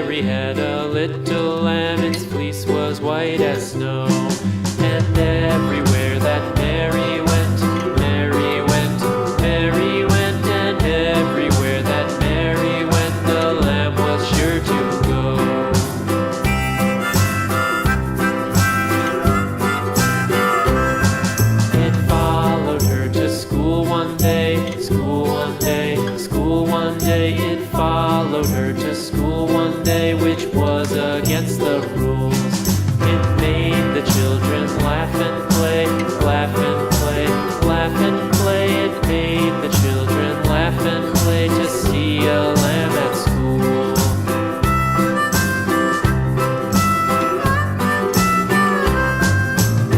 Mary had a little lamb, its fleece was white as snow. And everywhere that Mary went, Mary went, Mary went, and everywhere that Mary went, the lamb was sure to go. It followed her to school one day, school one day, school one day. It followed her to school one day, which was against the rules. It made the children laugh and play, laugh and play, laugh and play. It made the children laugh and play to see a lamb at school.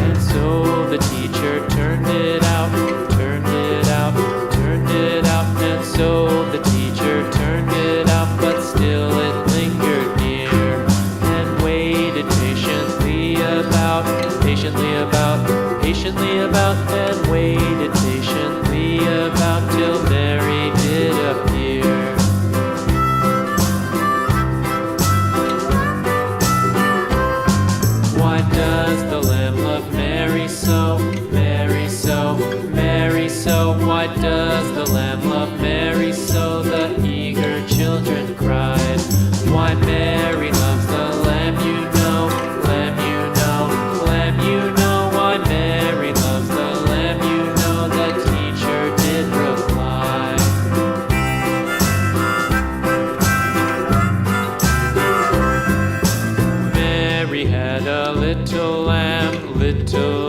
And so the teacher turned it out, turned it out, turned it out. And so the teacher turned it out, but still it lingered near and waited patiently about, patiently about, patiently about, and waited patiently about till Mary did appear. Why does the lamb love Mary so, Mary so, Mary so? Why does the lamb love Mary so? The eager children cried. Why Mary loves the lamb, you know, lamb, you know, lamb, you know. Why Mary loves the lamb, you know, the teacher did reply. Mary had a little lamb, little